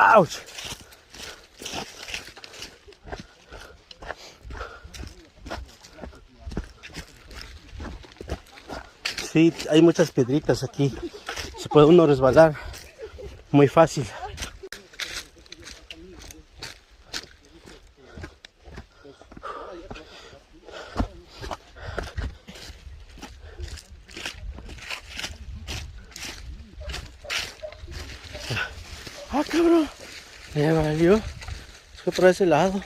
¡Auch! Sí, hay muchas piedritas aquí. Se puede uno resbalar muy fácil. Ah, cabrón. Me valió. Fue por ese lado.